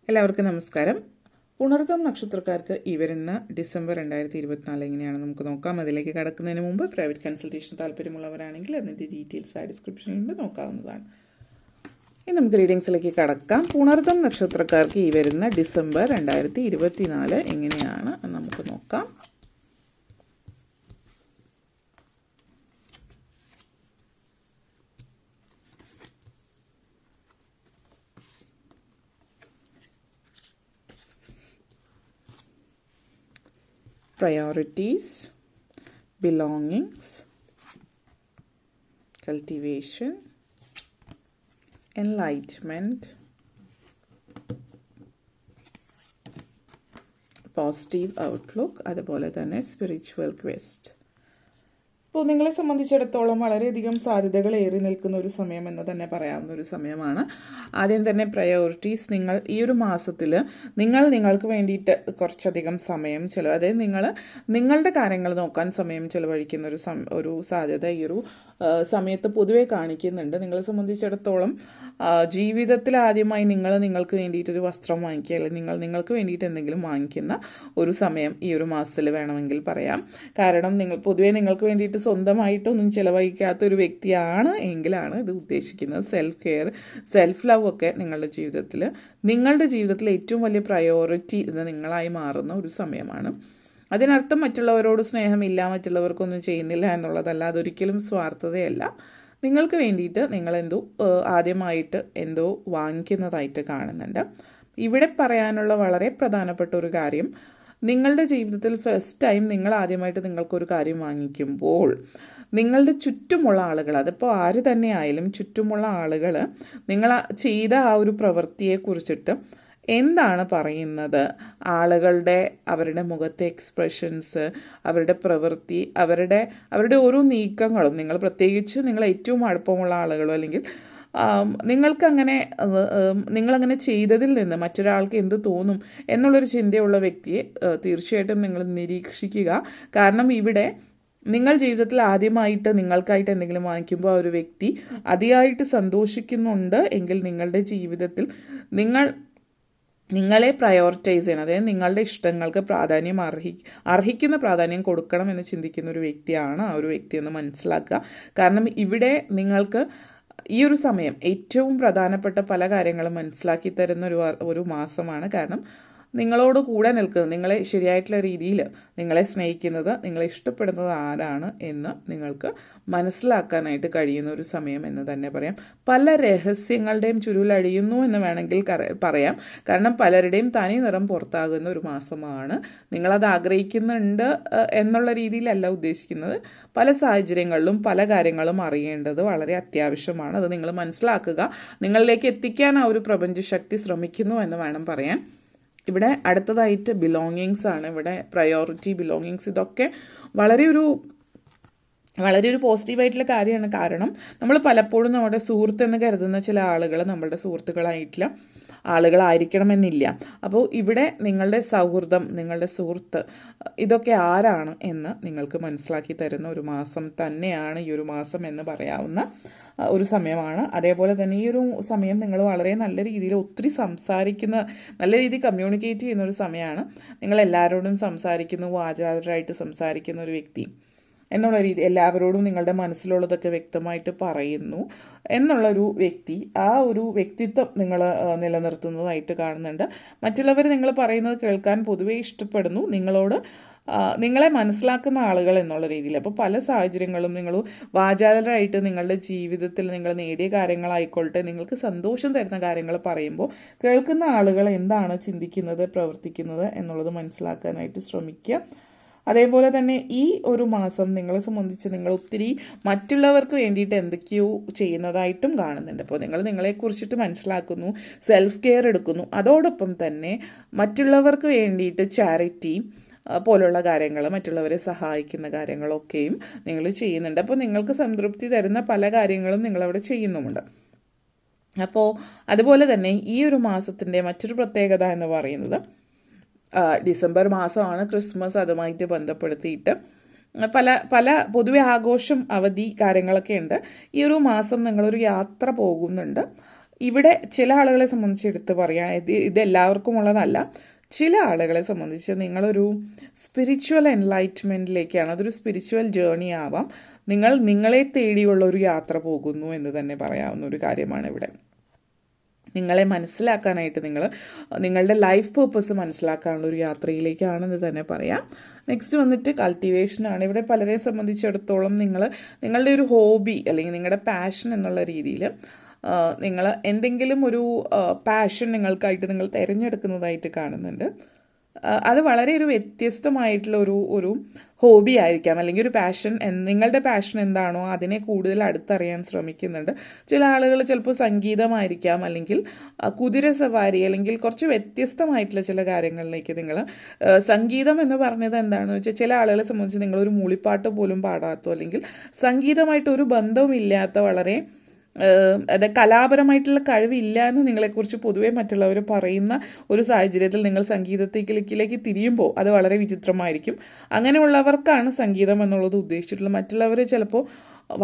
എല്ലാവർക്കും നമസ്കാരം. പുണർതം നക്ഷത്രക്കാർക്ക് ഈ വരുന്ന ഡിസംബർ 2024 എങ്ങനെയാണ് നമുക്ക് നോക്കാം. അതിലേക്ക് കടക്കുന്നതിന് മുമ്പ് പ്രൈവറ്റ് കൺസൾട്ടേഷൻ താല്പര്യമുള്ളവരാണെങ്കിൽ അതിൻ്റെ ഡീറ്റെയിൽസ് ആ ഡിസ്ക്രിപ്ഷനിൽ നോക്കാവുന്നതാണ്. ഇനി നമുക്ക് റീഡിങ്സിലേക്ക് കടക്കാം. പുണർതം നക്ഷത്രക്കാർക്ക് ഈ വരുന്ന ഡിസംബർ 2024 എങ്ങനെയാണ് നമുക്ക് നോക്കാം. Priorities, belongings, cultivation, enlightenment, positive outlook, അതുപോലെ തന്നെ spiritual quest. അപ്പോൾ നിങ്ങളെ സംബന്ധിച്ചിടത്തോളം വളരെയധികം സാധ്യതകൾ ഏറി നിൽക്കുന്ന ഒരു സമയം എന്ന് തന്നെ പറയാവുന്ന ഒരു സമയമാണ്. ആദ്യം തന്നെ പ്രയോറിറ്റീസ്, നിങ്ങൾ ഈ ഒരു മാസത്തിൽ നിങ്ങൾക്ക് വേണ്ടിയിട്ട് കുറച്ചധികം സമയം അതായത് നിങ്ങളുടെ കാര്യങ്ങൾ നോക്കാൻ സമയം ചിലവഴിക്കുന്ന ഒരു സാധ്യത ഈ ഒരു സമയത്ത് പൊതുവെ കാണിക്കുന്നുണ്ട്. നിങ്ങളെ സംബന്ധിച്ചിടത്തോളം ജീവിതത്തിൽ ആദ്യമായി നിങ്ങൾക്ക് വേണ്ടിയിട്ടൊരു വസ്ത്രം വാങ്ങിക്കുക, അല്ലെങ്കിൽ നിങ്ങൾക്ക് വേണ്ടിയിട്ട് എന്തെങ്കിലും വാങ്ങിക്കുന്ന ഒരു സമയം ഈ ഒരു മാസത്തിൽ വേണമെങ്കിൽ പറയാം. കാരണം പൊതുവെ നിങ്ങൾക്ക് വേണ്ടിയിട്ട് സ്വന്തമായിട്ടൊന്നും ചിലവഴിക്കാത്ത ഒരു വ്യക്തിയാണ് എങ്കിലാണ് ഇത് ഉദ്ദേശിക്കുന്നത്. സെൽഫ് കെയർ, സെൽഫ് ലവ് ഒക്കെ നിങ്ങളുടെ ജീവിതത്തിൽ ഏറ്റവും വലിയ പ്രയോറിറ്റി ഇത് നിങ്ങളായി മാറുന്ന ഒരു സമയമാണ്. അതിനർത്ഥം മറ്റുള്ളവരോട് സ്നേഹമില്ല, മറ്റുള്ളവർക്കൊന്നും ചെയ്യുന്നില്ല എന്നുള്ളതല്ല. അതൊരിക്കലും സ്വാർത്ഥതയല്ല. നിങ്ങൾക്ക് വേണ്ടിയിട്ട് ആദ്യമായിട്ട് എന്തോ വാങ്ങിക്കുന്നതായിട്ട് കാണുന്നുണ്ട്. ഇവിടെ പറയാനുള്ള വളരെ പ്രധാനപ്പെട്ട ഒരു കാര്യം, നിങ്ങളുടെ ജീവിതത്തിൽ ഫസ്റ്റ് ടൈം നിങ്ങൾ ആദ്യമായിട്ട് നിങ്ങൾക്കൊരു കാര്യം വാങ്ങിക്കുമ്പോൾ നിങ്ങളുടെ ചുറ്റുമുള്ള ആളുകൾ, അതിപ്പോൾ ആര് തന്നെ ആയാലും ചുറ്റുമുള്ള ആളുകൾ നിങ്ങൾ ചെയ്ത ആ ഒരു പ്രവൃത്തിയെക്കുറിച്ചിട്ട് എന്താണ് പറയുന്നത്, അവരുടെ മുഖത്തെ എക്സ്പ്രഷൻസ്, അവരുടെ പ്രവൃത്തി, അവരുടെ ഓരോ നീക്കങ്ങളും, പ്രത്യേകിച്ച് നിങ്ങൾ ഏറ്റവും അടുപ്പമുള്ള ആളുകളോ അല്ലെങ്കിൽ നിങ്ങളങ്ങനെ ചെയ്തതിൽ നിന്ന് മറ്റൊരാൾക്ക് എന്ത് തോന്നും എന്നുള്ളൊരു ചിന്തയുള്ള വ്യക്തിയെ തീർച്ചയായിട്ടും നിങ്ങൾ നിരീക്ഷിക്കുക. കാരണം ഇവിടെ നിങ്ങൾ ജീവിതത്തിൽ ആദ്യമായിട്ട് നിങ്ങൾക്കായിട്ട് എന്തെങ്കിലും വാങ്ങിക്കുമ്പോൾ ആ ഒരു വ്യക്തി അതിയായിട്ട് സന്തോഷിക്കുന്നുണ്ട് എങ്കിൽ നിങ്ങളുടെ ജീവിതത്തിൽ നിങ്ങളെ പ്രയോറിറ്റൈസ് ചെയ്യണം, അതായത് നിങ്ങളുടെ ഇഷ്ടങ്ങൾക്ക് പ്രാധാന്യം അർഹിക്കുന്ന പ്രാധാന്യം കൊടുക്കണം എന്ന് ചിന്തിക്കുന്ന ഒരു വ്യക്തിയാണ് ആ ഒരു വ്യക്തിയെന്ന് മനസ്സിലാക്കുക. കാരണം ഇവിടെ നിങ്ങൾക്ക് ഈ ഒരു സമയം ഏറ്റവും പ്രധാനപ്പെട്ട പല കാര്യങ്ങളും മനസ്സിലാക്കി തരുന്ന ഒരു മാസമാണ്. കാരണം നിങ്ങളോട് കൂടെ നിൽക്കുന്നത്, നിങ്ങളെ ശരിയായിട്ടുള്ള രീതിയിൽ നിങ്ങളെ സ്നേഹിക്കുന്നത്, നിങ്ങളെ ഇഷ്ടപ്പെടുന്നത് ആരാണ് എന്ന് നിങ്ങൾക്ക് മനസ്സിലാക്കാനായിട്ട് കഴിയുന്ന ഒരു സമയം എന്ന് തന്നെ പറയാം. പല രഹസ്യങ്ങളുടെയും ചുരുളഴിയുന്നു എന്ന് വേണമെങ്കിൽ പറയാം. കാരണം പലരുടെയും തനി നിറം പുറത്താകുന്ന ഒരു മാസമാണ്. നിങ്ങളത് ആഗ്രഹിക്കുന്നുണ്ട് എന്നുള്ള രീതിയിലല്ല ഉദ്ദേശിക്കുന്നത്. പല സാഹചര്യങ്ങളിലും പല കാര്യങ്ങളും അറിയേണ്ടത് വളരെ അത്യാവശ്യമാണ്. അത് നിങ്ങൾ മനസ്സിലാക്കുക. നിങ്ങളിലേക്ക് എത്തിക്കാൻ ആ ഒരു പ്രപഞ്ചശക്തി ശ്രമിക്കുന്നു എന്ന് വേണം പറയാൻ. ഇവിടെ അടുത്തതായിട്ട് ബിലോങ്ങിങ്സ് ആണ്. ഇവിടെ പ്രയോറിറ്റി, ബിലോങ്ങിങ്സ്, ഇതൊക്കെ വളരെ ഒരു പോസിറ്റീവായിട്ടുള്ള കാര്യമാണ്. കാരണം നമ്മൾ പലപ്പോഴും നമ്മുടെ സുഹൃത്തെന്ന് കരുതുന്ന ചില ആളുകൾ നമ്മളുടെ സുഹൃത്തുക്കളായിട്ടുള്ള ആളുകളായിരിക്കണമെന്നില്ല. അപ്പോൾ ഇവിടെ നിങ്ങളുടെ സൗഹൃദം, നിങ്ങളുടെ സുഹൃത്ത്, ഇതൊക്കെ ആരാണ് എന്ന് നിങ്ങൾക്ക് മനസ്സിലാക്കി തരുന്ന ഒരു മാസം തന്നെയാണ് ഈ ഒരു മാസം എന്ന് പറയാവുന്ന ഒരു സമയമാണ്. അതേപോലെ തന്നെ ഈ ഒരു സമയം നിങ്ങൾ വളരെ നല്ല രീതിയിൽ ഒത്തിരി നല്ല രീതിയിൽ കമ്മ്യൂണിക്കേറ്റ് ചെയ്യുന്ന ഒരു സമയമാണ്. നിങ്ങൾ എല്ലാവരോടും സംസാരിക്കുന്നു, വാചാലരായിട്ട് സംസാരിക്കുന്ന ഒരു വ്യക്തി എന്നുള്ള രീതി, എല്ലാവരോടും നിങ്ങളുടെ മനസ്സിലുള്ളതൊക്കെ വ്യക്തമായിട്ട് പറയുന്നു എന്നുള്ളൊരു വ്യക്തി, ആ ഒരു വ്യക്തിത്വം നിങ്ങൾ നിലനിർത്തുന്നതായിട്ട് കാണുന്നുണ്ട്. മറ്റുള്ളവർ നിങ്ങൾ പറയുന്നത് കേൾക്കാൻ പൊതുവേ ഇഷ്ടപ്പെടുന്നു, നിങ്ങളെ മനസ്സിലാക്കുന്ന ആളുകൾ എന്നുള്ള രീതിയിൽ. അപ്പോൾ പല സാഹചര്യങ്ങളും നിങ്ങൾ വാചാലരായിട്ട് നിങ്ങളുടെ ജീവിതത്തിൽ നിങ്ങൾ നേടിയ കാര്യങ്ങളായിക്കൊള്ളട്ടെ, നിങ്ങൾക്ക് സന്തോഷം തരുന്ന കാര്യങ്ങൾ പറയുമ്പോൾ കേൾക്കുന്ന ആളുകൾ എന്താണ് ചിന്തിക്കുന്നത്, പ്രവർത്തിക്കുന്നത് എന്നുള്ളത് മനസ്സിലാക്കാനായിട്ട് ശ്രമിക്കുക. അതേപോലെ തന്നെ ഈ ഒരു മാസം നിങ്ങളെ സംബന്ധിച്ച് നിങ്ങൾ ഒത്തിരി മറ്റുള്ളവർക്ക് വേണ്ടിയിട്ട് എന്തൊക്കെയോ ചെയ്യുന്നതായിട്ടും കാണുന്നുണ്ട്. അപ്പോൾ നിങ്ങളെക്കുറിച്ചിട്ട് മനസ്സിലാക്കുന്നു, സെൽഫ് കെയർ എടുക്കുന്നു. അതോടൊപ്പം തന്നെ മറ്റുള്ളവർക്ക് വേണ്ടിയിട്ട് ചാരിറ്റി പോലുള്ള കാര്യങ്ങൾ, മറ്റുള്ളവരെ സഹായിക്കുന്ന കാര്യങ്ങളൊക്കെയും നിങ്ങൾ ചെയ്യുന്നുണ്ട്. അപ്പോൾ നിങ്ങൾക്ക് സംതൃപ്തി തരുന്ന പല കാര്യങ്ങളും നിങ്ങളവിടെ ചെയ്യുന്നുമുണ്ട്. അപ്പോൾ അതുപോലെ തന്നെ ഈ ഒരു മാസത്തിൻ്റെ മറ്റൊരു പ്രത്യേകത എന്ന് പറയുന്നത്, ഡിസംബർ മാസമാണ്, ക്രിസ്മസ് അതുമായിട്ട് ബന്ധപ്പെടുത്തിയിട്ട് പല പൊതുവെ ആഘോഷം, അവധി കാര്യങ്ങളൊക്കെ ഉണ്ട്. ഈ ഒരു മാസം നിങ്ങളൊരു യാത്ര പോകുന്നുണ്ട്. ഇവിടെ ചില ആളുകളെ സംബന്ധിച്ച് എടുത്ത് പറയാം, ഇത് എല്ലാവർക്കും ഉള്ളതല്ല. ചില ആളുകളെ സംബന്ധിച്ച് നിങ്ങളൊരു സ്പിരിച്വൽ എൻലൈറ്റ്മെൻറ്റിലേക്കാണ്, അതൊരു സ്പിരിച്വൽ ജേർണി ആവാം. നിങ്ങളെ തേടിയുള്ള ഒരു യാത്ര പോകുന്നു എന്ന് തന്നെ പറയാവുന്ന ഒരു കാര്യമാണ് ഇവിടെ. നിങ്ങളെ മനസ്സിലാക്കാനായിട്ട് നിങ്ങളുടെ ലൈഫ് പേർപ്പസ് മനസ്സിലാക്കാനുള്ള ഒരു യാത്രയിലേക്കാണെന്ന് തന്നെ പറയാം. നെക്സ്റ്റ് വന്നിട്ട് കൾട്ടിവേഷനാണ്. ഇവിടെ പലരെ സംബന്ധിച്ചിടത്തോളം നിങ്ങളുടെ ഒരു ഹോബി അല്ലെങ്കിൽ നിങ്ങളുടെ പാഷൻ എന്നുള്ള രീതിയിൽ നിങ്ങൾ എന്തെങ്കിലും ഒരു പാഷൻ നിങ്ങൾക്കായിട്ട് നിങ്ങൾ തിരഞ്ഞെടുക്കുന്നതായിട്ട് കാണുന്നുണ്ട്. അത് വളരെ ഒരു വ്യത്യസ്തമായിട്ടുള്ള ഒരു ഹോബി ആയിരിക്കാം, അല്ലെങ്കിൽ ഒരു പാഷൻ. നിങ്ങളുടെ പാഷൻ എന്താണോ അതിനെ കൂടുതൽ അടുത്തറിയാൻ ശ്രമിക്കുന്നുണ്ട്. ചില ആളുകൾ ചിലപ്പോൾ സംഗീതമായിരിക്കാം, അല്ലെങ്കിൽ കുതിര സവാരി, അല്ലെങ്കിൽ കുറച്ച് വ്യത്യസ്തമായിട്ടുള്ള ചില കാര്യങ്ങളിലേക്ക് സംഗീതം എന്ന് പറഞ്ഞത് എന്താണെന്ന് വെച്ചാൽ, ചില ആളുകളെ സംബന്ധിച്ച് നിങ്ങളൊരു മൂളിപ്പാട്ട് പോലും പാടാത്തോ, അല്ലെങ്കിൽ സംഗീതമായിട്ട് ഒരു ബന്ധവുമില്ലാത്ത, വളരെ കലാപരമായിട്ടുള്ള കഴിവില്ല എന്ന് നിങ്ങളെക്കുറിച്ച് പൊതുവെ മറ്റുള്ളവർ പറയുന്ന ഒരു സാഹചര്യത്തിൽ നിങ്ങൾ സംഗീതത്തിലേക്ക് തിരിയുമ്പോൾ അത് വളരെ വിചിത്രമായിരിക്കും. അങ്ങനെയുള്ളവർക്കാണ് സംഗീതം എന്നുള്ളത് ഉദ്ദേശിച്ചിട്ടുള്ളത്. മറ്റുള്ളവർ ചിലപ്പോൾ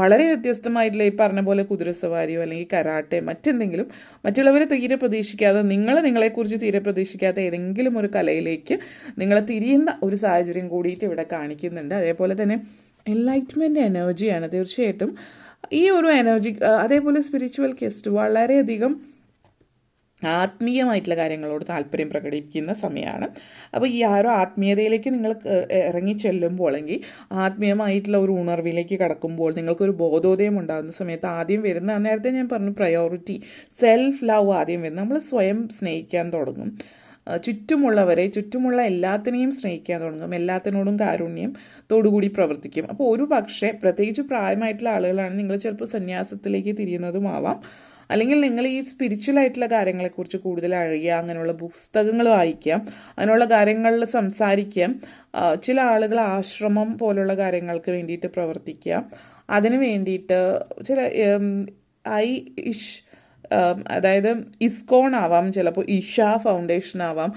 വളരെ വ്യത്യസ്തമായിട്ടുള്ള ഈ പറഞ്ഞ പോലെ കുതിരസവാരിയോ അല്ലെങ്കിൽ കരാട്ടെ മറ്റെന്തെങ്കിലും മറ്റുള്ളവരെ തീരെ പ്രതീക്ഷിക്കാതെ നിങ്ങളെക്കുറിച്ച് തീരെ പ്രതീക്ഷിക്കാത്ത ഏതെങ്കിലും ഒരു കലയിലേക്ക് നിങ്ങൾ തിരിയുന്ന ഒരു സാഹചര്യം കൂടിയിട്ട് ഇവിടെ കാണിക്കുന്നുണ്ട്. അതേപോലെ തന്നെ എൻലൈറ്റ്മെൻറ്റ് എനർജിയാണ് തീർച്ചയായിട്ടും ഈ ഒരു എനർജി. അതേപോലെ സ്പിരിച്വൽ ക്വസ്റ്റ് വളരെയധികം ആത്മീയമായിട്ടുള്ള കാര്യങ്ങളോട് താല്പര്യം പ്രകടിപ്പിക്കുന്ന സമയമാണ്. അപ്പോൾ ഈ ഒരു ആത്മീയതയിലേക്ക് നിങ്ങൾ ഇറങ്ങി ചെല്ലുമ്പോൾ, അല്ലെങ്കിൽ ആത്മീയമായിട്ടുള്ള ഒരു ഉണർവിലേക്ക് കടക്കുമ്പോൾ, നിങ്ങൾക്കൊരു ബോധോദയം ഉണ്ടാകുന്ന സമയത്ത് ആദ്യം വരുന്ന, നേരത്തെ ഞാൻ പറഞ്ഞു പ്രയോറിറ്റി, സെൽഫ് ലവ് ആദ്യം വരുന്നത്. നമ്മൾ സ്വയം സ്നേഹിക്കാൻ തുടങ്ങും, ചുറ്റുമുള്ള എല്ലാത്തിനെയും സ്നേഹിക്കാൻ തുടങ്ങും, എല്ലാത്തിനോടും കാരുണ്യത്തോടുകൂടി പ്രവർത്തിക്കും. അപ്പോൾ ഒരു പക്ഷേ പ്രത്യേകിച്ച് പ്രായമായിട്ടുള്ള ആളുകളാണ്, നിങ്ങൾ ചിലപ്പോൾ സന്യാസത്തിലേക്ക് തിരിയുന്നതുമാവാം, അല്ലെങ്കിൽ നിങ്ങൾ ഈ സ്പിരിച്വൽ ആയിട്ടുള്ള കാര്യങ്ങളെക്കുറിച്ച് കൂടുതൽ അറിയുക, അങ്ങനെയുള്ള പുസ്തകങ്ങൾ വായിക്കാം, അങ്ങനെയുള്ള കാര്യങ്ങളിൽ സംസാരിക്കാം. ചില ആളുകൾ ആശ്രമം പോലുള്ള കാര്യങ്ങൾക്ക് വേണ്ടിയിട്ട് പ്രവർത്തിക്കുക, അതിന് വേണ്ടിയിട്ട് ചില അതായത് ഇസ്കോൺ ആവാം, ചിലപ്പോൾ ഇഷ ഫൗണ്ടേഷൻ ആവാം,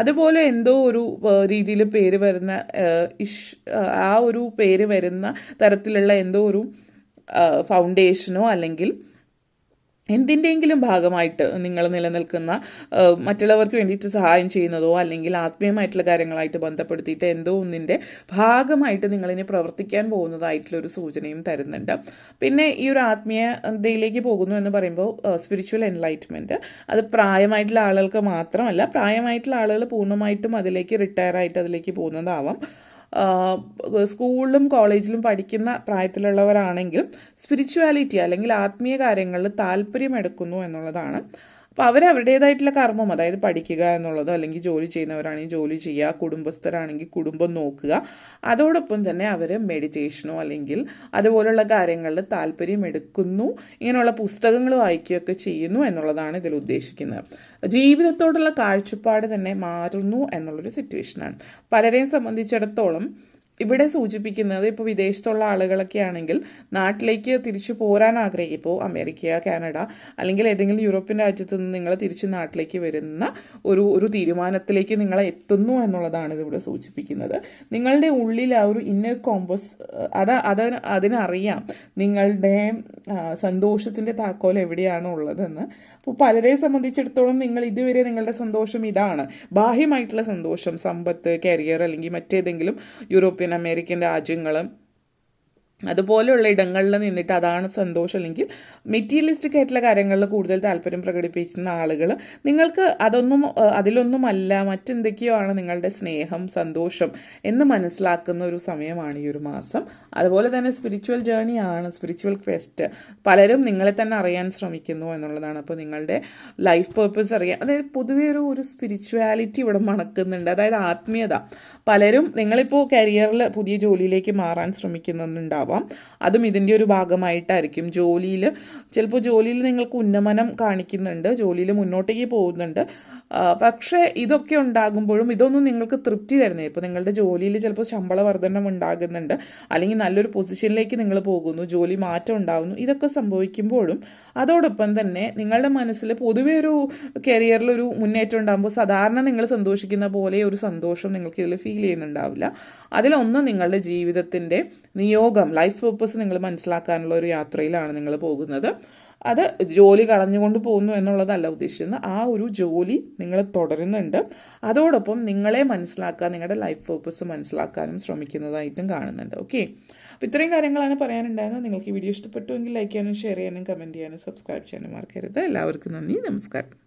അതുപോലെ എന്തോ ഒരു രീതിയിൽ പേര് വരുന്ന ആ ഒരു പേര് വരുന്ന തരത്തിലുള്ള എന്തോ ഒരു ഫൗണ്ടേഷനോ അല്ലെങ്കിൽ എന്തിൻ്റെയെങ്കിലും ഭാഗമായിട്ട് നിങ്ങൾ നിലനിൽക്കുന്ന മറ്റുള്ളവർക്ക് വേണ്ടിയിട്ട് സഹായം ചെയ്യുന്നതോ അല്ലെങ്കിൽ ആത്മീയമായിട്ടുള്ള കാര്യങ്ങളായിട്ട് ബന്ധപ്പെടുത്തിയിട്ട് എന്തോ ഒന്നിൻ്റെ ഭാഗമായിട്ട് നിങ്ങളിനി പ്രവർത്തിക്കാൻ പോകുന്നതായിട്ടുള്ളൊരു സൂചനയും തരുന്നുണ്ട്. പിന്നെ ഈ ഒരു ആത്മീയതയിലേക്ക് പോകുന്നു എന്ന് പറയുമ്പോൾ സ്പിരിച്വൽ എൻലൈറ്റ്മെൻറ്റ് അത് പ്രായമായിട്ടുള്ള ആളുകൾക്ക് മാത്രമല്ല, പ്രായമായിട്ടുള്ള ആളുകൾ പൂർണ്ണമായിട്ടും അതിലേക്ക് റിട്ടയർ ആയിട്ട് അതിലേക്ക് പോകുന്നതാവാം. സ്കൂളിലും കോളേജിലും പഠിക്കുന്ന പ്രായത്തിലുള്ളവരാണെങ്കിലും സ്പിരിച്വാലിറ്റി അല്ലെങ്കിൽ ആത്മീയ കാര്യങ്ങളിൽ താല്പര്യമെടുക്കുന്നു എന്നുള്ളതാണ്. അപ്പോൾ അവരവരുടേതായിട്ടുള്ള കർമ്മം, അതായത് പഠിക്കുക എന്നുള്ളതോ, അല്ലെങ്കിൽ ജോലി ചെയ്യുന്നവരാണെങ്കിൽ ജോലി ചെയ്യുക, കുടുംബസ്ഥരാണെങ്കിൽ കുടുംബം നോക്കുക, അതോടൊപ്പം തന്നെ അവർ മെഡിറ്റേഷനോ അല്ലെങ്കിൽ അതുപോലുള്ള കാര്യങ്ങളിൽ താല്പര്യമെടുക്കുന്നു, ഇങ്ങനെയുള്ള പുസ്തകങ്ങൾ വായിക്കുകയൊക്കെ ചെയ്യുന്നു എന്നുള്ളതാണ് ഇതിൽ ഉദ്ദേശിക്കുന്നത്. ജീവിതത്തോടുള്ള കാഴ്ചപ്പാട് തന്നെ മാറുന്നു എന്നുള്ളൊരു സിറ്റുവേഷനാണ്. പലരെയും സംബന്ധിച്ചിടത്തോളം ഇവിടെ സൂചിപ്പിക്കുന്നത്, ഇപ്പോൾ വിദേശത്തുള്ള ആളുകളൊക്കെ ആണെങ്കിൽ നാട്ടിലേക്ക് തിരിച്ചു പോരാൻ ആഗ്രഹിക്കും. ഇപ്പോൾ അമേരിക്ക, കാനഡ അല്ലെങ്കിൽ ഏതെങ്കിലും യൂറോപ്യൻ രാജ്യത്തു നിന്ന് നിങ്ങൾ തിരിച്ച് നാട്ടിലേക്ക് വരുന്ന ഒരു തീരുമാനത്തിലേക്ക് നിങ്ങൾ എത്തുന്നു എന്നുള്ളതാണ് ഇതിവിടെ സൂചിപ്പിക്കുന്നത്. നിങ്ങളുടെ ഉള്ളിൽ ആ ഒരു ഇന്നർ കോമ്പസ് അതിനറിയാം നിങ്ങളുടെ സന്തോഷത്തിൻ്റെ താക്കോൽ എവിടെയാണ് ഉള്ളതെന്ന്. അപ്പോൾ പലരെ സംബന്ധിച്ചിടത്തോളം ഇതുവരെ നിങ്ങളുടെ സന്തോഷം ഇതാണ്, ബാഹ്യമായിട്ടുള്ള സന്തോഷം, സമ്പത്ത്, കരിയർ അല്ലെങ്കിൽ മറ്റേതെങ്കിലും യൂറോപ്യൻ അമേരിക്കൻ രാജ്യങ്ങൾ അതുപോലെയുള്ള ഇടങ്ങളിൽ നിന്നിട്ട് അതാണ് സന്തോഷം, അല്ലെങ്കിൽ മെറ്റീരിയലിസ്റ്റിക് ആയിട്ടുള്ള കാര്യങ്ങളിൽ കൂടുതൽ താല്പര്യം പ്രകടിപ്പിക്കുന്ന ആളുകൾ നിങ്ങൾക്ക് അതിലൊന്നുമല്ല, മറ്റെന്തൊക്കെയോ ആണ് നിങ്ങളുടെ സ്നേഹം, സന്തോഷം എന്ന് മനസ്സിലാക്കുന്ന ഒരു സമയമാണ് ഈ ഒരു മാസം. അതുപോലെ തന്നെ സ്പിരിച്വൽ ജേർണിയാണ്, സ്പിരിച്വൽ ക്വസ്റ്റ്. പലരും നിങ്ങളെ തന്നെ അറിയാൻ ശ്രമിക്കുന്നു എന്നുള്ളതാണ്. അപ്പോൾ നിങ്ങളുടെ ലൈഫ് പേർപ്പസ് അറിയാൻ, അതായത് പൊതുവേ ഒരു സ്പിരിച്വാലിറ്റി ഇവിടെ മണക്കുന്നുണ്ട്, അതായത് ആത്മീയത. പലരും നിങ്ങളിപ്പോൾ കരിയറിൽ പുതിയ ജോലിയിലേക്ക് മാറാൻ ശ്രമിക്കുന്നുണ്ടാവാം, അതും ഇതിൻ്റെ ഒരു ഭാഗമായിട്ടായിരിക്കും. ചിലപ്പോൾ ജോലിയിൽ നിങ്ങൾക്ക് ഉന്നമനം കാണിക്കുന്നുണ്ട്, ജോലിയിൽ മുന്നോട്ടേക്ക് പോകുന്നുണ്ട്. പക്ഷേ ഇതൊക്കെ ഉണ്ടാകുമ്പോഴും ഇതൊന്നും നിങ്ങൾക്ക് തൃപ്തി തരുന്നില്ല. ഇപ്പോൾ നിങ്ങളുടെ ജോലിയിൽ ചിലപ്പോൾ ശമ്പള വർധനം ഉണ്ടാകുന്നുണ്ട്, അല്ലെങ്കിൽ നല്ലൊരു പൊസിഷനിലേക്ക് നിങ്ങൾ പോകുന്നു, ജോലി മാറ്റം ഉണ്ടാകുന്നു. ഇതൊക്കെ സംഭവിക്കുമ്പോഴും അതോടൊപ്പം തന്നെ നിങ്ങളുടെ മനസ്സിൽ പൊതുവെ ഒരു കരിയറിലൊരു മുന്നേറ്റം ഉണ്ടാകുമ്പോൾ സാധാരണ നിങ്ങൾ സന്തോഷിക്കുന്ന പോലെ ഒരു സന്തോഷം നിങ്ങൾക്ക് ഇതിൽ ഫീൽ ചെയ്യുന്നുണ്ടാവില്ല. അതിലൊന്ന് നിങ്ങളുടെ ജീവിതത്തിൻ്റെ നിയോഗം, ലൈഫ് പേർപ്പസ് നിങ്ങൾ മനസ്സിലാക്കാനുള്ള ഒരു യാത്രയിലാണ് നിങ്ങൾ പോകുന്നത്. അത് ജോലി കളഞ്ഞുകൊണ്ട് പോകുന്നു എന്നുള്ളതല്ല ഉദ്ദേശിക്കുന്നത്. ആ ഒരു ജോലി നിങ്ങൾ തുടരുന്നുണ്ട്, അതോടൊപ്പം നിങ്ങളെ മനസ്സിലാക്കാൻ, നിങ്ങളുടെ ലൈഫ് പേർപ്പസ് മനസ്സിലാക്കാനും ശ്രമിക്കുന്നതായിട്ടും കാണുന്നുണ്ട്. ഓക്കെ, അപ്പോൾ ഇത്രയും കാര്യങ്ങളാണ് പറയാനുണ്ടായിരുന്നത്. നിങ്ങൾക്ക് ഈ വീഡിയോ ഇഷ്ടപ്പെട്ടുവെങ്കിൽ ലൈക്ക് ചെയ്യാനും ഷെയർ ചെയ്യാനും കമൻറ്റ് ചെയ്യാനും സബ്സ്ക്രൈബ് ചെയ്യാനും മറക്കരുത്. എല്ലാവർക്കും നന്ദി, നമസ്കാരം.